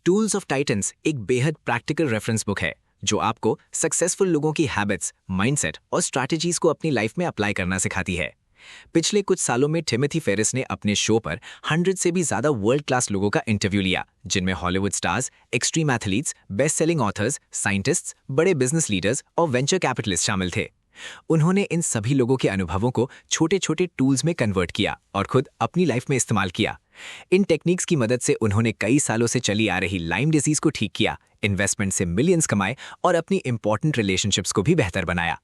Tools of titans एक बेहद practical reference book है जो आपको सक्सेसफुल लोगों की हैबिट्स, माइंडसेट और स्ट्रैटेजीज को अपनी लाइफ में अप्लाई करना सिखाती है। पिछले कुछ सालों में टिमोथी फेरिस ने अपने शो पर 100 से भी ज्यादा वर्ल्ड क्लास लोगों का इंटरव्यू लिया, जिनमें Hollywood stars, extreme athletes, best selling authors, scientists, बड़े बिजनेस लीडर्स और वेंचर कैपिटलिस्ट शामिल थे। उन्होंने इन सभी लोगों के अनुभवों को छोटे छोटे टूल्स में कन्वर्ट किया और खुद अपनी लाइफ में इस्तेमाल किया। इन टेक्निक्स की मदद से उन्होंने कई सालों से चली आ रही लाइम डिजीज को ठीक किया, इन्वेस्टमेंट से मिलियंस कमाए और अपनी इंपॉर्टेंट रिलेशनशिप्स को भी बेहतर बनाया।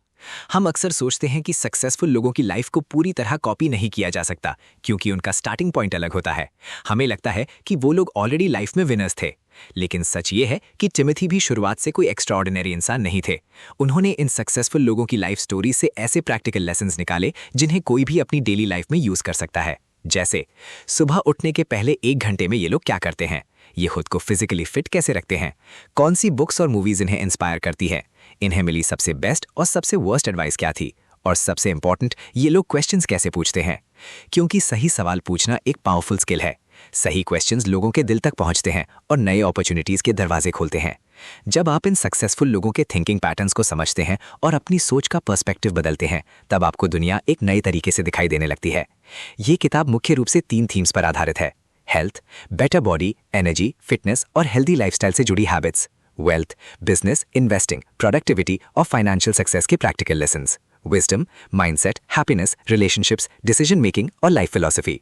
हम अक्सर सोचते हैं कि सक्सेसफुल लोगों की लाइफ को पूरी तरह कॉपी नहीं किया जा सकता क्योंकि उनका स्टार्टिंग पॉइंट अलग होता है। हमें लगता है कि वो लोग ऑलरेडी लाइफ में विनर्स थे, लेकिन सच ये है कि टिमोथी भी शुरुआत से कोई एक्स्ट्राऑर्डिनरी इंसान नहीं थे। उन्होंने इन सक्सेसफुल लोगों की लाइफ स्टोरी से ऐसे प्रैक्टिकल लेसन्स निकाले जिन्हें कोई भी अपनी डेली लाइफ में यूज कर सकता है। जैसे सुबह उठने के पहले 1 घंटे में ये लोग क्या करते हैं, ये खुद को फिजिकली फिट कैसे रखते हैं, कौन सी बुक्स और मूवीज इन्हें इंस्पायर करती है, इन्हें मिली सबसे बेस्ट और सबसे वर्स्ट एडवाइस क्या थी, और सबसे इंपॉर्टेंट, ये लोग क्वेश्चंस कैसे पूछते हैं। क्योंकि सही सवाल पूछना एक पावरफुल स्किल है। सही क्वेश्चंस लोगों के दिल तक पहुंचते हैं और नए अपॉर्चुनिटीज के दरवाजे खोलते हैं। जब आप इन सक्सेसफुल लोगों के थिंकिंग पैटर्न्स को समझते हैं और अपनी सोच का पर्सपेक्टिव बदलते हैं, तब आपको दुनिया एक नए तरीके से दिखाई देने लगती है। ये किताब मुख्य रूप से 3 थीम्स पर आधारित है: health, better body, energy, fitness और हेल्दी लाइफस्टाइल से जुड़ी habits, wealth, business, investing, productivity और फाइनेंशियल सक्सेस के practical lessons, wisdom, mindset, happiness, relationships, decision making और लाइफ फिलॉसफी।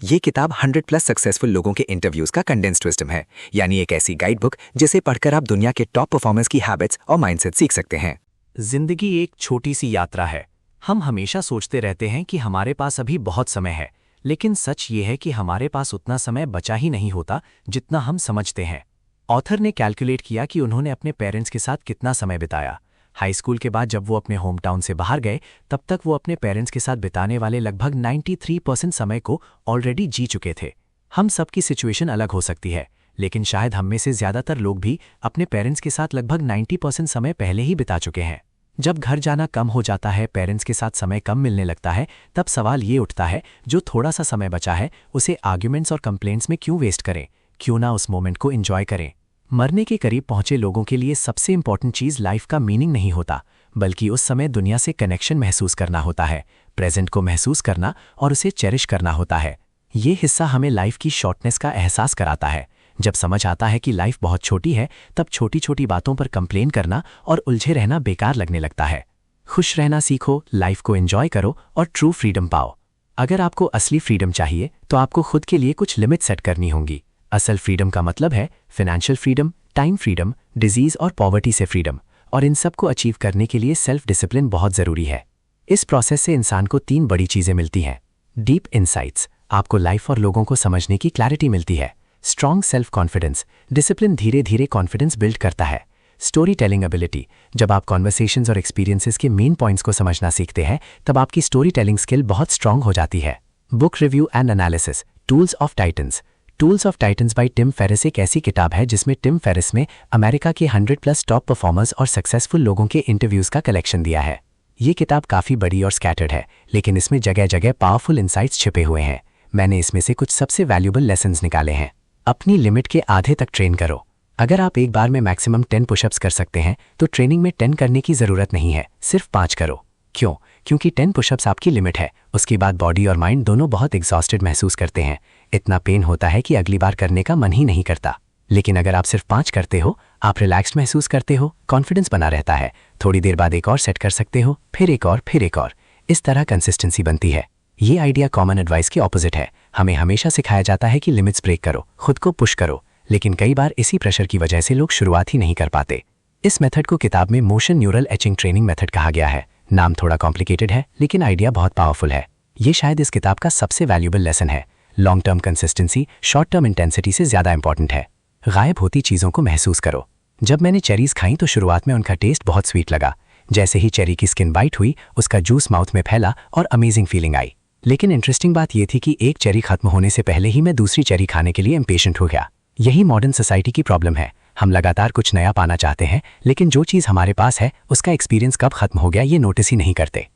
ये किताब 100+ सक्सेसफुल लोगों के इंटरव्यूज का कंडेंस्ड विजडम है, यानी एक ऐसी गाइड बुक जिसे पढ़कर आप दुनिया के टॉप परफॉर्मर्स की हैबिट्स और माइंडसेट सीख सकते हैं। जिंदगी एक छोटी सी यात्रा है। हम हमेशा सोचते रहते हैं कि हमारे पास अभी बहुत समय है, लेकिन सच ये है कि हमारे पास उतना समय बचा ही नहीं होता जितना हम समझते हैं। ऑथर ने कैलकुलेट किया कि उन्होंने अपने पेरेंट्स के साथ कितना समय बिताया। हाई स्कूल के बाद जब वो अपने होम टाउन से बाहर गए, तब तक वो अपने पेरेंट्स के साथ बिताने वाले लगभग 93% समय को ऑलरेडी जी चुके थे। हम सबकी सिचुएशन अलग हो सकती है, लेकिन शायद हम में से ज़्यादातर लोग भी अपने पेरेंट्स के साथ लगभग 90% समय पहले ही बिता चुके हैं। जब घर जाना कम हो जाता है, पेरेंट्स के साथ समय कम मिलने लगता है, तब सवाल ये उठता है, जो थोड़ा सा समय बचा है उसे आर्ग्यूमेंट्स और कंप्लेंट्स में क्यों वेस्ट करें? क्यों ना उस मोमेंट को एंजॉय करें? मरने के करीब पहुंचे लोगों के लिए सबसे इंपॉर्टेंट चीज़ लाइफ का मीनिंग नहीं होता, बल्कि उस समय दुनिया से कनेक्शन महसूस करना होता है, प्रेजेंट को महसूस करना और उसे चेरिश करना होता है। ये हिस्सा हमें लाइफ की शॉर्टनेस का एहसास कराता है। जब समझ आता है कि लाइफ बहुत छोटी है, तब छोटी छोटी बातों पर कंप्लेन करना और उलझे रहना बेकार लगने लगता है। खुश रहना सीखो, लाइफ को एंजॉय करो और ट्रू फ्रीडम पाओ। अगर आपको असली फ्रीडम चाहिए तो आपको खुद के लिए कुछ लिमिट सेट करनी होंगी। असल फ्रीडम का मतलब है financial freedom, time freedom, disease और पॉवर्टी से फ्रीडम, और इन सब को अचीव करने के लिए सेल्फ डिसिप्लिन बहुत ज़रूरी है। इस प्रोसेस से इंसान को 3 बड़ी चीज़ें मिलती हैं। डीप इंसाइट्स, आपको लाइफ और लोगों को समझने की क्लैरिटी मिलती है। स्ट्रॉन्ग सेल्फ कॉन्फिडेंस, डिसिप्लिन धीरे धीरे कॉन्फिडेंस बिल्ड करता है। स्टोरी टेलिंग एबिलिटी, जब आप कॉन्वर्सेशंस और एक्सपीरियंसेस के मेन पॉइंट्स को समझना सीखते हैं, तब आपकी स्टोरी टेलिंग स्किल बहुत स्ट्रॉन्ग हो जाती है। Book review and analysis, tools of titans. Tools of titans by Tim Ferriss एक ऐसी किताब है जिसमें टिम फेरिस ने अमेरिका के 100+ टॉप परफॉर्मर्स और सक्सेसफुल लोगों के इंटरव्यूज का कलेक्शन दिया है। ये किताब काफ़ी बड़ी और स्कैटर्ड है, लेकिन इसमें जगह जगह पावरफुल इंसाइट्स छिपे हुए हैं। मैंने इसमें से कुछ सबसे वैल्यूबल लेसन्स निकाले हैं। अपनी लिमिट के आधे तक ट्रेन करो। अगर आप एक बार में मैक्सिमम 10 पुशअप्स कर सकते हैं, तो ट्रेनिंग में 10 करने की ज़रूरत नहीं है, सिर्फ 5 करो। क्यों? क्योंकि 10 पुशअप्स आपकी लिमिट है। उसके बाद बॉडी और माइंड दोनों बहुत एग्जॉस्टेड महसूस करते हैं। इतना पेन होता है कि अगली बार करने का मन ही नहीं करता। लेकिन अगर आप सिर्फ 5 करते हो, आप रिलैक्स्ड महसूस करते हो, कॉन्फिडेंस बना रहता है। थोड़ी देर बाद एक और सेट कर सकते हो, फिर एक और, फिर एक और। इस तरह कंसिस्टेंसी बनती है। ये आइडिया कॉमन एडवाइस के ऑपोजिट है। हमें हमेशा सिखाया जाता है कि लिमिट्स ब्रेक करो, खुद को पुश करो, लेकिन कई बार इसी प्रेशर की वजह से लोग शुरुआत ही नहीं कर पाते। इस मेथड को किताब में motion neural etching training method कहा गया है। नाम थोड़ा कॉम्प्लिकेटेड है, लेकिन आइडिया बहुत पावरफुल है। ये शायद इस किताब का सबसे वैल्यूबल लेसन है। Long term consistency short term intensity से ज़्यादा इंपॉर्टेंट है। गायब होती चीज़ों को महसूस करो। जब मैंने चेरीज खाई तो शुरुआत में उनका टेस्ट बहुत स्वीट लगा। जैसे ही चेरी की स्किन बाइट हुई, उसका जूस माउथ में फैला और अमेजिंग फीलिंग आई। लेकिन इंटरेस्टिंग बात यह थी कि एक चेरी खत्म होने से पहले ही मैं दूसरी चेरी खाने के लिए इम्पेशेंट हो गया। यही मॉडर्न सोसाइटी की प्रॉब्लम है। हम लगातार कुछ नया पाना चाहते हैं, लेकिन जो चीज़ हमारे पास है उसका एक्सपीरियंस कब खत्म हो गया ये नोटिस ही नहीं करते।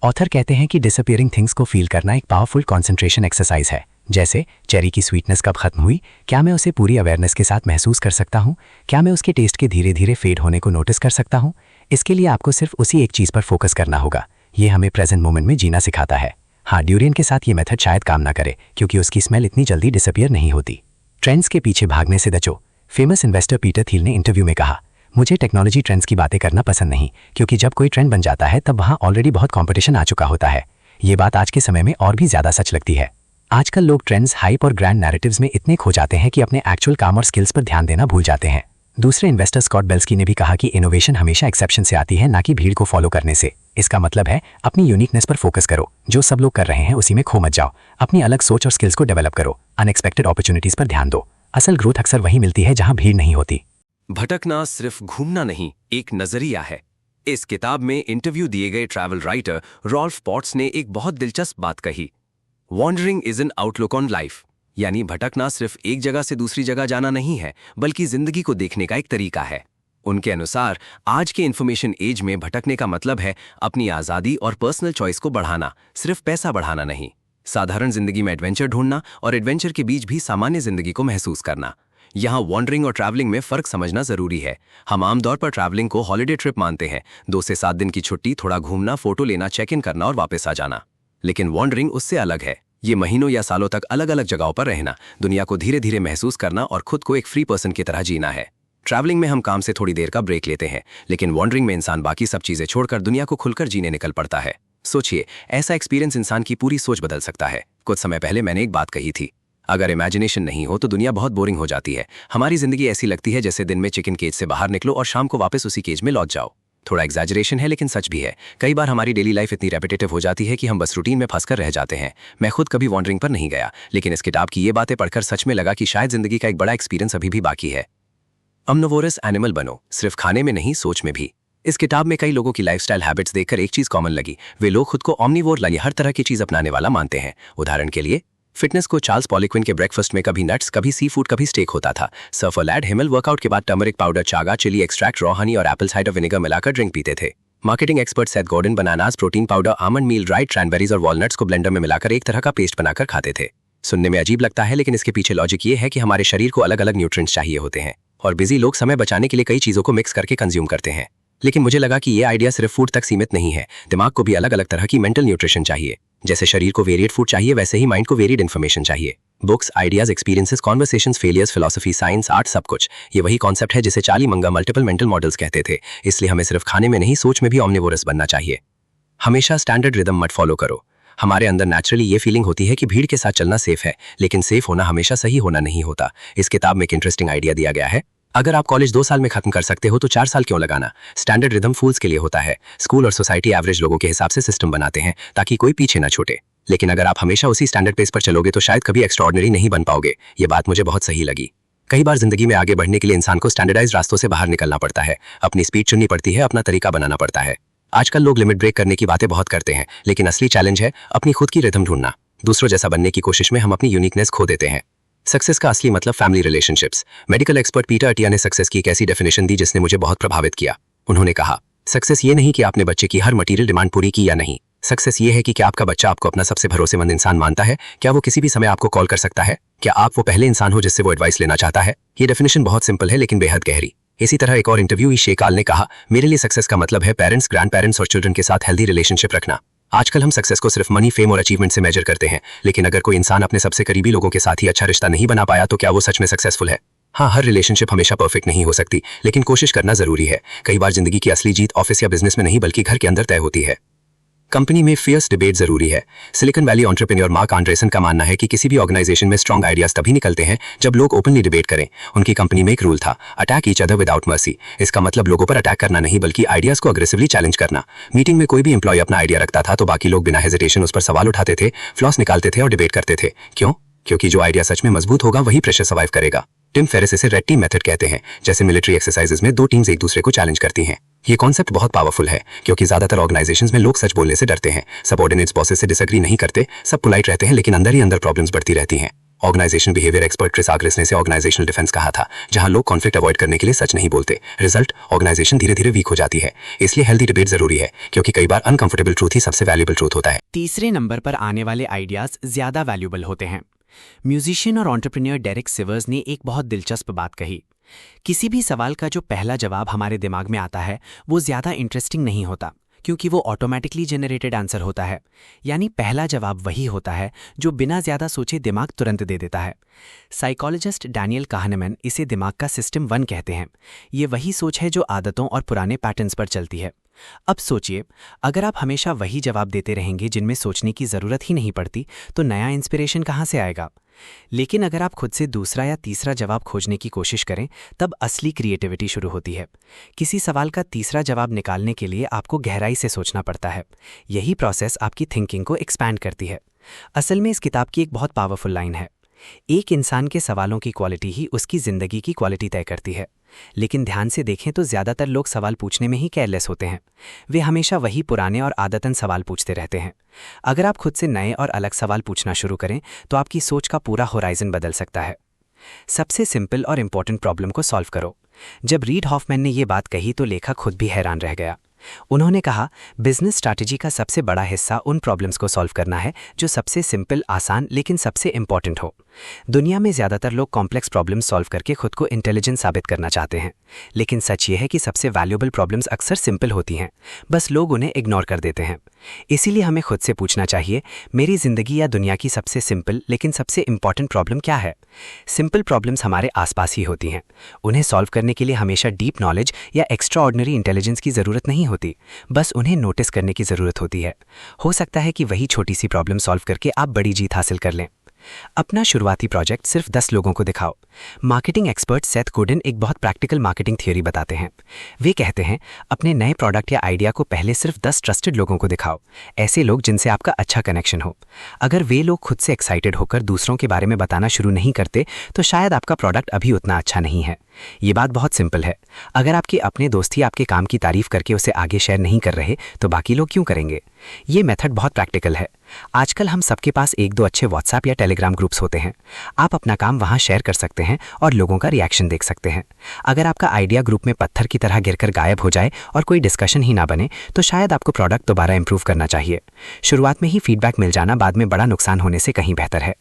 ऑथर कहते हैं कि डिसअपियरिंग थिंग्स को फील करना एक पावरफुल कॉन्सेंट्रेशन एक्सरसाइज है। जैसे चेरी की स्वीटनेस कब खत्म हुई, क्या मैं उसे पूरी अवेयरनेस के साथ महसूस कर सकता हूँ, क्या मैं उसके टेस्ट के धीरे धीरे फेड होने को नोटिस कर सकता हूँ। इसके लिए आपको सिर्फ उसी एक चीज़ पर फोकस करना होगा। ये हमें प्रेजेंट मोमेंट में जीना सिखाता है। हाँ, ड्यूरियन के साथ ये मेथड शायद काम ना करे क्योंकि उसकी स्मेल इतनी जल्दी डिसअपियर नहीं होती। ट्रेंड्स के पीछे भागने से बचो। फेमस इन्वेस्टर पीटर थिल ने इंटरव्यू में कहा, मुझे टेक्नोलॉजी ट्रेंड्स की बातें करना पसंद नहीं, क्योंकि जब कोई ट्रेंड बन जाता है तब वहाँ ऑलरेडी बहुत कंपटीशन आ चुका होता है। ये बात आज के समय में और भी ज़्यादा सच लगती है। आजकल लोग ट्रेंड्स, हाइप और ग्रैंड नैरेटिव्स में इतने खो जाते हैं कि अपने एक्चुअल काम और स्किल्स पर ध्यान देना भूल जाते हैं। दूसरे इन्वेस्टर स्कॉट बेल्स्की ने भी कहा कि इनोवेशन हमेशा एक्सेप्शन से आती है, ना कि भीड़ को फॉलो करने से। इसका मतलब है अपनी यूनिकनेस पर फोकस करो। जो सब लोग कर रहे हैं उसी में खो मत जाओ। अपनी अलग सोच और स्किल्स को डेवलप करो। अनएक्सपेक्टेड अपॉर्चुनिटीज पर ध्यान दो। असल ग्रोथ अक्सर वहीं मिलती है जहां भीड़ नहीं होती। भटकना सिर्फ घूमना नहीं, एक नजरिया है। इस किताब में इंटरव्यू दिए गए ट्रैवल राइटर रॉल्फ पॉट्स ने एक बहुत दिलचस्प बात कही। Wandering is an outlook on life, यानी भटकना सिर्फ एक जगह से दूसरी जगह जाना नहीं है, बल्कि जिंदगी को देखने का एक तरीका है। उनके अनुसार आज के इन्फॉर्मेशन एज में भटकने का मतलब है अपनी आज़ादी और पर्सनल चॉइस को बढ़ाना, सिर्फ पैसा बढ़ाना नहीं। साधारण जिंदगी में एडवेंचर ढूंढना और एडवेंचर के बीच भी सामान्य जिंदगी को महसूस करना। यहाँ वॉन्डरिंग और ट्रैवलिंग में फर्क समझना जरूरी है। हम आमतौर पर ट्रैवलिंग को हॉलिडे ट्रिप मानते हैं, 2 से 7 दिन की छुट्टी, थोड़ा घूमना, फोटो लेना, चेक इन करना और वापस आ जाना। लेकिन वॉन्डरिंग उससे अलग है। ये महीनों या सालों तक अलग अलग जगहों पर रहना, दुनिया को धीरे धीरे महसूस करना और खुद को एक फ्री पर्सन की तरह जीना है। ट्रैवलिंग में हम काम से थोड़ी देर का ब्रेक लेते हैं, लेकिन वॉन्डरिंग में इंसान बाकी सब चीजें छोड़कर दुनिया को खुलकर जीने निकल पड़ता है। सोचिए, ऐसा एक्सपीरियंस इंसान की पूरी सोच बदल सकता है। कुछ समय पहले मैंने एक बात कही थी, अगर इमेजिनेशन नहीं हो तो दुनिया बहुत बोरिंग हो जाती है। हमारी जिंदगी ऐसी लगती है जैसे दिन में चिकन केज से बाहर निकलो और शाम को वापस उसी केज में लौट जाओ। थोड़ा एग्जैजरेशन है लेकिन सच भी है। कई बार हमारी डेली लाइफ इतनी रेपिटेटिव हो जाती है कि हम बस रूटीन में फंसकर रह जाते हैं। मैं खुद कभी वॉन्डरिंग पर नहीं गया, लेकिन इस किताब की ये बातें पढ़कर सच में लगा कि शायद जिंदगी का एक बड़ा एक्सपीरियंस अभी भी बाकी है। ऑम्निवोरस एनिमल बनो, सिर्फ खाने में नहीं, सोच में भी। इस किताब में कई लोगों की लाइफस्टाइल हैबिट्स देखकर एक चीज कॉमन लगी, वे लोग खुद को ऑम्निवोर यानी हर तरह की चीज अपनाने वाला मानते हैं। उदाहरण के लिए फिटनेस को चार्ल्स पॉलिक्विन के ब्रेकफास्ट में कभी नट्स, कभी सी फूड, कभी स्टेक होता था। सर्फर लैड हिमल वर्कआउट के बाद turmeric powder, chaga, chilli extract, raw honey और एप्पल साइडर विनेगर मिलाकर ड्रिंक पीते थे। Marketing expert Seth Gordon bananas, protein powder, almond meal, dried cranberries और वॉलनट्स को ब्लेंडर में मिलाकर एक तरह का पेस्ट बनाकर खाते थे। सुनने में अजीब लगता है, लेकिन इसके पीछे लॉजिक ये है कि हमारे शरीर को अलग अलग न्यूट्रिएंट्स चाहिए होते हैं और बिजी लोग समय बचाने के लिए कई चीजों को मिक्स करके कंज्यूम करते हैं। लेकिन मुझे लगा कि ये आइडिया सिर्फ फूड तक सीमित नहीं है, दिमाग को भी अलग अलग तरह की मेंटल न्यूट्रिशन चाहिए। जैसे शरीर को वेरिएड फूड चाहिए, वैसे ही माइंड को वेरिएड इन्फॉर्मेशन चाहिए। Books, ideas, experiences, conversations, failures, philosophy, science, art, सब कुछ। ये वही कॉन्सेप्ट है जिसे Charlie Munger multiple mental models कहते थे। इसलिए हमें सिर्फ खाने में नहीं, सोच में भी ऑम्निवोरस बनना चाहिए। हमेशा स्टैंडर्ड रिदम मत फॉलो करो। हमारे अंदर नेचुरली ये फीलिंग होती है कि भीड़ के साथ चलना सेफ है, लेकिन सेफ होना हमेशा सही होना नहीं होता। इस किताब में एक इंटरेस्टिंग आइडिया दिया गया है, अगर आप कॉलेज 2 साल में खत्म कर सकते हो तो 4 साल क्यों लगाना। स्टैंडर्ड रिदम फूल्स के लिए होता है। स्कूल और सोसाइटी एवरेज लोगों के हिसाब से सिस्टम बनाते हैं ताकि कोई पीछे ना छूटे। लेकिन अगर आप हमेशा उसी स्टैंडर्ड पेस पर चलोगे तो शायद कभी एक्स्ट्राऑर्डिनरी नहीं बन पाओगे। ये बात मुझे बहुत सही लगी। कई बार जिंदगी में आगे बढ़ने के लिए इंसान को स्टैंडर्डाइज रास्तों से बाहर निकलना पड़ता है, अपनी स्पीड चुननी पड़ती है, अपना तरीका बनाना पड़ता है। आजकल लोग लिमिट ब्रेक करने की बातें बहुत करते हैं, लेकिन असली चैलेंज है अपनी खुद की रिदम ढूंढना। दूसरों जैसा बनने की कोशिश में हम अपनी यूनिकनेस खो देते हैं। सक्सेस का असली मतलब family relationships. Medical expert Peter Attia ने सक्सेस की एक ऐसी डेफिनेशन दी जिसने मुझे बहुत प्रभावित किया। उन्होंने कहा, सक्सेस ये नहीं कि आपने बच्चे की हर मटेरियल डिमांड पूरी की या नहीं। सक्सेस ये है कि क्या आपका बच्चा आपको अपना सबसे भरोसेमंद इंसान मानता है, क्या वो किसी भी समय आपको कॉल कर सकता है, क्या आप वो पहले इंसान हो जिससे वो एडवाइस लेना चाहता है। ये डेफिनेशन बहुत सिंपल है लेकिन बेहद गहरी। इसी तरह एक और इंटरव्यू शेकाल ने कहा, मेरे लिए सक्सेस का मतलब है पेरेंट्स, ग्रैंड पेरेंट्स और चिल्ड्रन के साथ हेल्दी रिलेशनशिप रखना। आजकल हम सक्सेस को सिर्फ मनी, फेम और अचीवमेंट से मेजर करते हैं, लेकिन अगर कोई इंसान अपने सबसे करीबी लोगों के साथ ही अच्छा रिश्ता नहीं बना पाया तो क्या वो सच में सक्सेसफुल है। हाँ, हर रिलेशनशिप हमेशा परफेक्ट नहीं हो सकती, लेकिन कोशिश करना जरूरी है। कई बार जिंदगी की असली जीत ऑफिस या बिजनेस में नहीं बल्कि घर के अंदर तय होती है। कंपनी में फियर्स डिबेट जरूरी है। सिलिकॉन वैली एंटरप्रेन्योर मार्क आंड्रेसन का मानना है कि किसी भी ऑर्गेनाइजेशन में स्ट्रॉन्ग आइडियाज तभी निकलते हैं जब लोग ओपनली डिबेट करें। उनकी कंपनी में एक रूल था, attack each other without mercy. इसका मतलब लोगों पर अटैक करना नहीं बल्कि आइडियाज को अग्रेसिवली चैलेंज करना। मीटिंग में कोई भी एम्प्लॉय अपना आइडिया रखता था तो बाकी लोग बिना हेजिटेशन उस पर सवाल उठाते थे, फ्लॉस निकालते थे और डिबेट करते थे। क्यों? क्योंकि जो आइडिया सच में मजबूत होगा वही प्रेशर सर्वाइव करेगा। टिम फेरिस इसे रेड टीम मेथड कहते हैं। जैसे मिलिट्री एक्सरसाइजेज में 2 टीम्स एक दूसरे को चैलेंज करती हैं। ये कॉन्सेप्ट बहुत पावरफुल है क्योंकि ज्यादातर ऑर्गेनाइजेशंस में लोग सच बोलने से डरते हैं। सबऑर्डिनेट्स बॉसेस से डिसएग्री नहीं करते, सब पोलाइट रहते हैं, लेकिन अंदर ही अंदर प्रॉब्लम्स बढ़ती रहती हैं। ऑर्गेनाइजेशन बिहेवियर एक्सपर्ट क्रिस आग्रेस ने इसे ऑर्गेनाइजेशनल डिफेंस कहा था, जहां लोग कॉन्फ्लिक्ट अवॉइड करने के लिए सच नहीं बोलते। रिजल्ट, ऑर्गेनाइजेशन धीरे धीरे वीक हो जाती है। इसलिए हेल्दी डिबेट जरूरी है, क्योंकि कई बार अनकंफर्टेबल ट्रूथ ही सबसे वैल्यूएबल ट्रूथ होता है। तीसरे नंबर पर आने वाले आइडियाज ज्यादा वैल्यूएबल होते हैं। म्यूजिशियन और एंटरप्रेन्योर डेरिक सिवर्स ने एक बहुत दिलचस्प बात कही। किसी भी सवाल का जो पहला जवाब हमारे दिमाग में आता है वो ज्यादा इंटरेस्टिंग नहीं होता, क्योंकि वो ऑटोमेटिकली जनरेटेड आंसर होता है। यानी पहला जवाब वही होता है जो बिना ज्यादा सोचे दिमाग तुरंत दे देता है। साइकोलॉजिस्ट डैनियल काहनेमैन इसे दिमाग का सिस्टम 1 कहते हैं। ये वही सोच है जो आदतों और पुराने पैटर्न्स पर चलती है। अब सोचिए, अगर आप हमेशा वही जवाब देते रहेंगे जिनमें सोचने की जरूरत ही नहीं पड़ती, तो नया इंस्पिरेशन कहाँ से आएगा? लेकिन अगर आप खुद से दूसरा या तीसरा जवाब खोजने की कोशिश करें, तब असली क्रिएटिविटी शुरू होती है। किसी सवाल का तीसरा जवाब निकालने के लिए आपको गहराई से सोचना पड़ता है। यही प्रोसेस आपकी थिंकिंग को एक्सपैंड करती है। असल में इस किताब की एक बहुत पावरफुल लाइन है, एक इंसान के सवालों की क्वालिटी ही उसकी जिंदगी की क्वालिटी तय करती है। लेकिन ध्यान से देखें तो ज्यादातर लोग सवाल पूछने में ही केयरलेस होते हैं। वे हमेशा वही पुराने और आदतन सवाल पूछते रहते हैं। अगर आप खुद से नए और अलग सवाल पूछना शुरू करें तो आपकी सोच का पूरा होराइजन बदल सकता है। सबसे सिंपल और इंपॉर्टेंट प्रॉब्लम को सॉल्व करो। जब रीड हॉफमैन ने यह बात कही तो लेखक खुद भी हैरान रह गया। उन्होंने कहा, बिजनेस स्ट्रैटेजी का सबसे बड़ा हिस्सा उन प्रॉब्लम्स को सॉल्व करना है जो सबसे सिंपल, आसान लेकिन सबसे इंपॉर्टेंट हो। दुनिया में ज्यादातर लोग कॉम्प्लेक्स प्रॉब्लम्स सॉल्व करके खुद को इंटेलिजेंट साबित करना चाहते हैं, लेकिन सच ये है कि सबसे वैल्यूएबल प्रॉब्लम्स अक्सर सिंपल होती हैं, बस लोग उन्हें इग्नोर कर देते हैं। इसीलिए हमें खुद से पूछना चाहिए, मेरी जिंदगी या दुनिया की सबसे सिंपल लेकिन सबसे इंपॉर्टेंट प्रॉब्लम क्या है? सिंपल प्रॉब्लम्स हमारे आसपास ही होती हैं। उन्हें सॉल्व करने के लिए हमेशा डीप नॉलेज या एक्स्ट्रा ऑर्डिनरी इंटेलिजेंस की जरूरत नहीं होती, बस उन्हें नोटिस करने की जरूरत होती है। हो सकता है कि वही छोटी सी प्रॉब्लम सॉल्व करके आप बड़ी जीत हासिल कर लें। अपना शुरुआती प्रोजेक्ट सिर्फ 10 लोगों को दिखाओ। मार्केटिंग एक्सपर्ट सेथ गोडिन एक बहुत प्रैक्टिकल मार्केटिंग थ्योरी बताते हैं। वे कहते हैं, अपने नए प्रोडक्ट या आइडिया को पहले सिर्फ 10 ट्रस्टेड लोगों को दिखाओ, ऐसे लोग जिनसे आपका अच्छा कनेक्शन हो। अगर वे लोग खुद से एक्साइटेड होकर दूसरों के बारे में बताना शुरू नहीं करते तो शायद आपका प्रोडक्ट अभी उतना अच्छा नहीं है। ये बात बहुत सिंपल है। अगर आपके अपने दोस्त ही आपके काम की तारीफ करके उसे आगे शेयर नहीं कर रहे तो बाकी लोग क्यों करेंगे? ये मेथड बहुत प्रैक्टिकल है। आजकल हम सबके पास 1-2 अच्छे व्हाट्सएप या टेलीग्राम ग्रुप्स होते हैं। आप अपना काम वहां शेयर कर सकते हैं और लोगों का रिएक्शन देख सकते हैं। अगर आपका आइडिया ग्रुप में पत्थर की तरह गिरकर गायब हो जाए और कोई डिस्कशन ही ना बने तो शायद आपको प्रोडक्ट दोबारा इंप्रूव करना चाहिए। शुरुआत में ही फीडबैक मिल जाना बाद में बड़ा नुकसान होने से कहीं बेहतर है।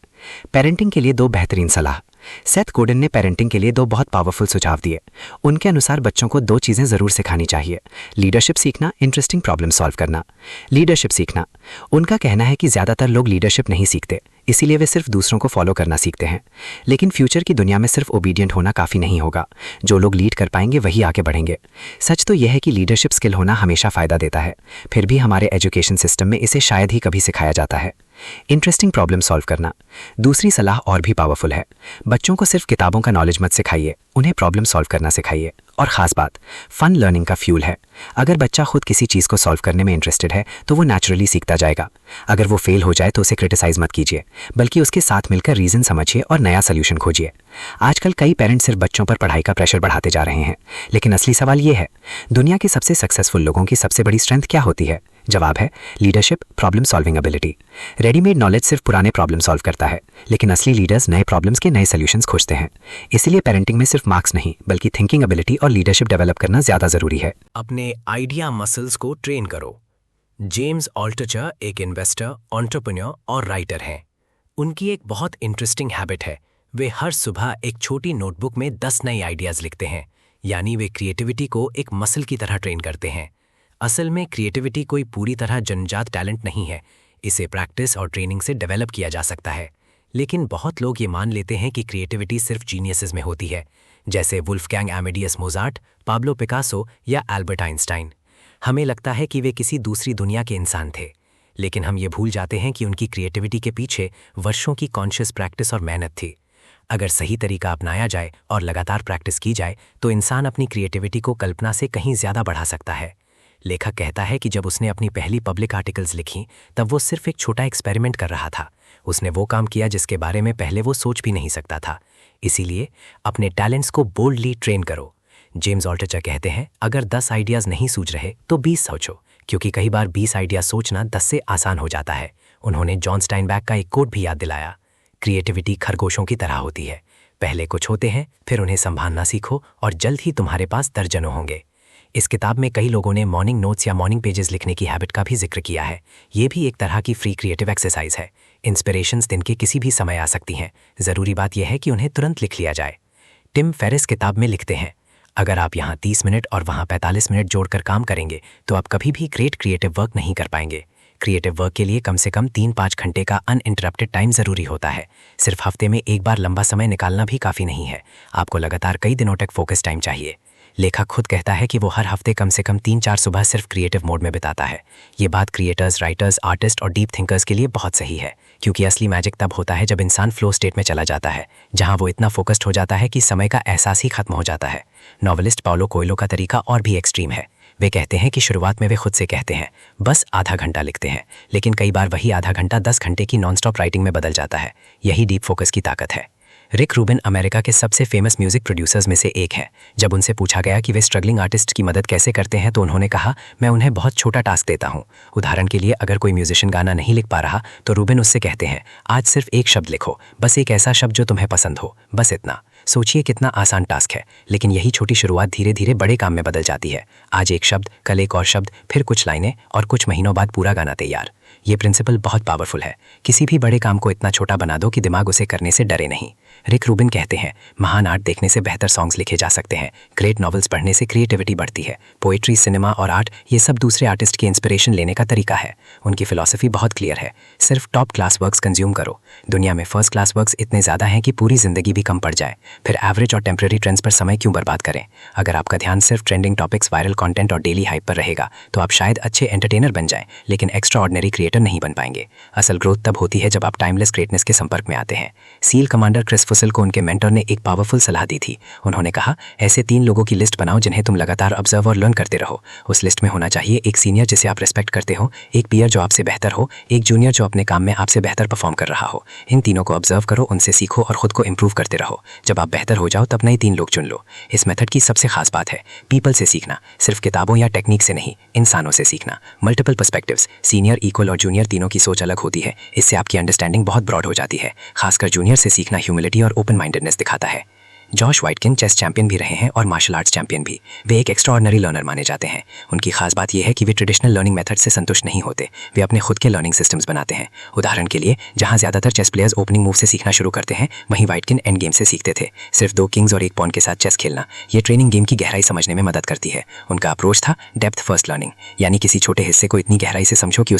पेरेंटिंग के लिए 2 बेहतरीन सलाह। सेथ गोडिन ने पेरेंटिंग के लिए 2 बहुत पावरफुल सुझाव दिए। उनके अनुसार बच्चों को 2 चीजें जरूर सिखानी चाहिए, लीडरशिप सीखना, इंटरेस्टिंग प्रॉब्लम सॉल्व करना। लीडरशिप सीखना, उनका कहना है कि ज्यादातर लोग लीडरशिप नहीं सीखते, इसीलिए वे सिर्फ दूसरों को फॉलो करना सीखते हैं। लेकिन फ्यूचर की दुनिया में सिर्फ ओबीडियंट होना काफी नहीं होगा। जो लोग लीड कर पाएंगे वही आगे बढ़ेंगे। सच तो यह है कि लीडरशिप स्किल होना हमेशा फायदा देता है, फिर भी हमारे एजुकेशन सिस्टम में इसे शायद ही कभी सिखाया जाता है। इंटरेस्टिंग प्रॉब्लम सॉल्व करना, दूसरी सलाह और भी पावरफुल है। बच्चों को सिर्फ किताबों का नॉलेज मत सिखाइए, उन्हें प्रॉब्लम सॉल्व करना सिखाइए। और खास बात, फन लर्निंग का फ्यूल है। अगर बच्चा खुद किसी चीज को सॉल्व करने में इंटरेस्टेड है तो वो नेचुरली सीखता जाएगा। अगर वो फेल हो जाए तो उसे क्रिटिसाइज मत कीजिए, बल्कि उसके साथ मिलकर रीजन समझिए और नया सोल्यूशन खोजिए। आजकल कई पेरेंट्स सिर्फ बच्चों पर पढ़ाई का प्रेशर बढ़ाते जा रहे हैं, लेकिन असली सवाल ये है, दुनिया के सबसे सक्सेसफुल लोगों की सबसे बड़ी स्ट्रेंथ क्या होती है? जवाब है leadership, problem solving ability. Readymade knowledge सिर्फ पुराने प्रॉब्लम सॉल्व करता है, लेकिन असली लीडर्स नए प्रॉब्लम्स के नए सॉल्यूशंस खोजते हैं। इसलिए पेरेंटिंग में सिर्फ मार्क्स नहीं बल्कि थिंकिंग एबिलिटी और लीडरशिप डेवलप करना ज्यादा जरूरी है। अपने आइडिया मसल्स को ट्रेन करो। जेम्स ऑल्टचर एक इन्वेस्टर, एंटरप्रेन्योर और राइटर हैं। उनकी एक बहुत इंटरेस्टिंग हैबिट है, वे हर सुबह एक छोटी नोटबुक में 10 नए आइडियाज लिखते हैं। यानी वे क्रिएटिविटी को एक मसल की तरह ट्रेन करते हैं। असल में क्रिएटिविटी कोई पूरी तरह जन्मजात टैलेंट नहीं है, इसे प्रैक्टिस और ट्रेनिंग से डेवलप किया जा सकता है। लेकिन बहुत लोग ये मान लेते हैं कि क्रिएटिविटी सिर्फ जीनियसेस में होती है, जैसे Wolfgang Amadeus Mozart, Pablo Picasso या एल्बर्ट आइंस्टाइन। हमें लगता है कि वे किसी दूसरी दुनिया के इंसान थे, लेकिन हम ये भूल जाते हैं कि उनकी क्रिएटिविटी के पीछे वर्षों की कॉन्शियस प्रैक्टिस और मेहनत थी। अगर सही तरीका अपनाया जाए और लगातार प्रैक्टिस की जाए तो इंसान अपनी क्रिएटिविटी को कल्पना से कहीं ज्यादा बढ़ा सकता है। लेखक कहता है कि जब उसने अपनी पहली पब्लिक आर्टिकल्स लिखी तब वो सिर्फ एक छोटा एक्सपेरिमेंट कर रहा था। उसने वो काम किया जिसके बारे में पहले वो सोच भी नहीं सकता था। इसीलिए अपने टैलेंट्स को बोल्डली ट्रेन करो। जेम्स ऑल्टचर कहते हैं, अगर 10 आइडियाज नहीं सूझ रहे तो 20 सोचो, क्योंकि कई बार 20 आइडिया सोचना 10 से आसान हो जाता है। उन्होंने जॉन स्टाइनबैक का एक कोट भी याद दिलाया, क्रिएटिविटी खरगोशों की तरह होती है, पहले कुछ होते हैं, फिर उन्हें संभालना सीखो और जल्द ही तुम्हारे पास दर्जनों होंगे। इस किताब में कई लोगों ने मॉर्निंग नोट्स या मॉर्निंग पेजेस लिखने की हैबिट का भी जिक्र किया है। ये भी एक तरह की फ्री क्रिएटिव एक्सरसाइज है। इंस्पिरेशंस दिन के किसी भी समय आ सकती हैं, ज़रूरी बात यह है कि उन्हें तुरंत लिख लिया जाए। टिम फेरिस किताब में लिखते हैं, अगर आप यहाँ 30 मिनट और वहाँ 45 मिनट जोड़कर काम करेंगे तो आप कभी भी ग्रेट क्रिएटिव वर्क नहीं कर पाएंगे। क्रिएटिव वर्क के लिए कम से कम 3-5 घंटे का अनइंटरप्टेड टाइम ज़रूरी होता है। सिर्फ हफ्ते में एक बार लंबा समय निकालना भी काफ़ी नहीं है, आपको लगातार कई दिनों तक फोकस टाइम चाहिए। लेखक खुद कहता है कि वो हर हफ्ते कम से कम 3-4 सुबह सिर्फ क्रिएटिव मोड में बिताता है। ये बात क्रिएटर्स, राइटर्स, आर्टिस्ट और डीप थिंकर्स के लिए बहुत सही है, क्योंकि असली मैजिक तब होता है जब इंसान फ्लो स्टेट में चला जाता है, जहां वो इतना फोकस्ड हो जाता है कि समय का एहसास ही खत्म हो जाता है। नॉवेलिस्ट पाउलो कोएल्हो का तरीका और भी एक्सट्रीम है। वे कहते हैं कि शुरुआत में वे खुद से कहते हैं बस आधा घंटा लिखते हैं, लेकिन कई बार वही आधा घंटा 10 घंटे की नॉनस्टॉप राइटिंग में बदल जाता है। यही डीप फोकस की ताकत है। रिक रूबिन अमेरिका के सबसे फेमस म्यूजिक प्रोड्यूसर्स में से एक हैं। जब उनसे पूछा गया कि वे स्ट्रगलिंग आर्टिस्ट की मदद कैसे करते हैं तो उन्होंने कहा, मैं उन्हें बहुत छोटा टास्क देता हूं। उदाहरण के लिए, अगर कोई म्यूजिशियन गाना नहीं लिख पा रहा तो रूबिन उससे कहते हैं, आज सिर्फ एक शब्द लिखो, बस एक ऐसा शब्द जो तुम्हें पसंद हो, बस इतना। सोचिए कितना आसान टास्क है, लेकिन यही छोटी शुरुआत धीरे धीरे बड़े काम में बदल जाती है। आज एक शब्द, कल एक और शब्द, फिर कुछ लाइनें और कुछ महीनों बाद पूरा गाना तैयार। ये प्रिंसिपल बहुत पावरफुल है। किसी भी बड़े काम को इतना छोटा बना दो कि दिमाग उसे करने से डरे नहीं। रिक रूबिन कहते हैं, महान आर्ट देखने से बेहतर सॉन्ग्स लिखे जा सकते हैं। ग्रेट नॉवेल्स पढ़ने से क्रिएटिविटी बढ़ती है। पोएट्री, सिनेमा और आर्ट, ये सब दूसरे आर्टिस्ट की इंस्पिरेशन लेने का तरीका है। उनकी फिलॉसफी बहुत क्लियर है, सिर्फ टॉप क्लास वर्क्स कंज्यूम करो। दुनिया में फर्स्ट क्लास वर्क्स इतने ज़्यादा हैं कि पूरी जिंदगी भी कम पड़ जाए, फिर एवरेज और टेम्पररी ट्रेंड्स पर समय क्यों बर्बाद करें। अगर आपका ध्यान सिर्फ ट्रेंडिंग टॉपिक्स, वायरल कंटेंट और डेली हाइप पर रहेगा तो आप शायद अच्छे एंटरटेनर बन जाएं, लेकिन एक्स्ट्रा ऑर्डिनरी क्रिएटर नहीं बन पाएंगे। असल ग्रोथ तब होती है जब आप टाइमलेस ग्रेटनेस के संपर्क में आते हैं। सील कमांडर क्रिस फुसेल को उनके मेंटर ने एक पावरफुल सलाह दी थी। उन्होंने कहा, ऐसे 3 लोगों की लिस्ट बनाओ जिन्हें तुम लगातार ऑब्जर्व और लर्न करते रहो। उस लिस्ट में होना चाहिए एक सीनियर जिसे आप रिस्पेक्ट करते हो, एक पीयर जो आपसे बेहतर हो, एक जूनियर जो अपने काम में आपसे बेहतर परफॉर्म कर रहा हो। इन तीनों को ऑब्जर्व करो, उनसे सीखो और खुद को इंप्रूव करते रहो। जब आप बेहतर हो जाओ तब नए 3 लोग चुन लो। इस मेथड की सबसे खास बात है पीपल से सीखना, सिर्फ किताबों या टेक्निक से नहीं, इंसानों से सीखना। मल्टीपल पर्सपेक्टिव्स, सीनियर, इक्वल और जूनियर तीनों की सोच अलग होती है। इससे आपकी अंडरस्टैंडिंग बहुत ब्रॉड हो जाती है। खासकर जूनियर से सीखना ह्यूमिलिटी और ओपन माइंडेडनेस दिखाता है। जॉश वाइटकिन चेस चैंपियन भी रहे हैं और मार्शल आर्ट्स चैंपियन भी। वे एक एक्स्ट्राऑर्डिनरी लर्नर माने जाते हैं। उनकी खास बात यह है कि वे ट्रेडिशनल लर्निंग मेथड से संतुष्ट नहीं होते, वे अपने खुद के लर्निंग सिस्टम्स बनाते हैं। उदाहरण के लिए, जहां ज्यादातर चेस प्लेयर्स ओपनिंग मूव से सीखना शुरू करते हैं, वहीं वाइटकिन एंड गेम से सीखते थे। सिर्फ 2 किंग्स और 1 पॉन के साथ चेस खेलना, ये ट्रेनिंग गेम की गहराई समझने में मदद करती है। उनका अप्रोच था डेप्थ फर्स्ट लर्निंग, यानी किसी छोटे हिस्से को इतनी गहराई से समझो कि